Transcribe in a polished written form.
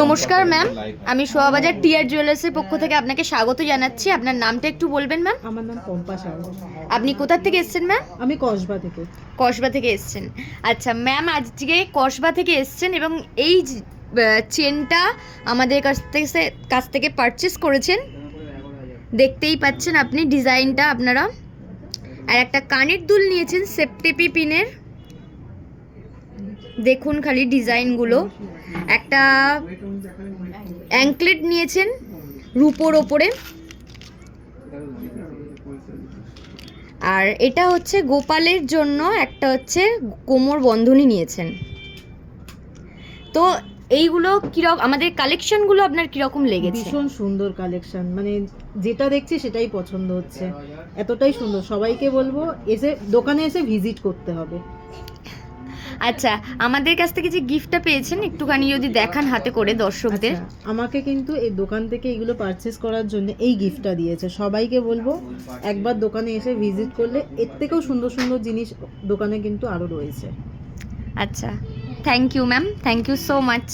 নমস্কার ম্যাম, আমি শোভাবাজার টিআর জুয়েলার্সের পক্ষ থেকে আপনাকে স্বাগত জানাচ্ছি। আপনার নামটা একটু বলবেন ম্যাম? আমার নাম পম্পা সাউ। আপনি কোথা থেকে এসেছেন ম্যাম? আমি কসবা থেকে। কসবা থেকে এসেছেন। আচ্ছা ম্যাম, আজকে কসবা থেকে এসেছেন এবং এই চেনটা আমাদের কাছ থেকে পারচেস করেছেন। দেখতেই পাচ্ছেন আপনি ডিজাইনটা আপনারা। আর একটা কানের দুল নিয়েছেন সেপটেপি পিনের, দেখুন খালি ডিজাইনগুলো। একটা অ্যাঙ্কলেট নিয়েছেন রূপোর ওপরে, আর এটা হচ্ছে গোপালের জন্য একটা হচ্ছে কোমর বন্ধনী নিয়েছেন। তো এইগুলো কিরকম, আমাদের কালেকশনগুলো আপনার কিরকম লেগেছে? ভীষণ সুন্দর কালেকশন, মানে যেটা দেখছি সেটাই পছন্দ হচ্ছে, এতটাই সুন্দর। সবাইকে বলবো দোকানে এসে ভিজিট করতে হবে। আচ্ছা, আমাদের কাছ থেকে যে গিফটটা পেয়েছেন একটুখানি যদি দেখান হাতে করে দর্শকদের। আমাকে কিন্তু এই দোকান থেকে এগুলো পারচেস করার জন্য এই গিফটটা দিয়েছে। সবাইকে বলবো একবার দোকানে এসে ভিজিট করলে এর থেকেও সুন্দর সুন্দর জিনিস দোকানে কিন্তু আরও রয়েছে। আচ্ছা, thank you ma'am, thank you so much.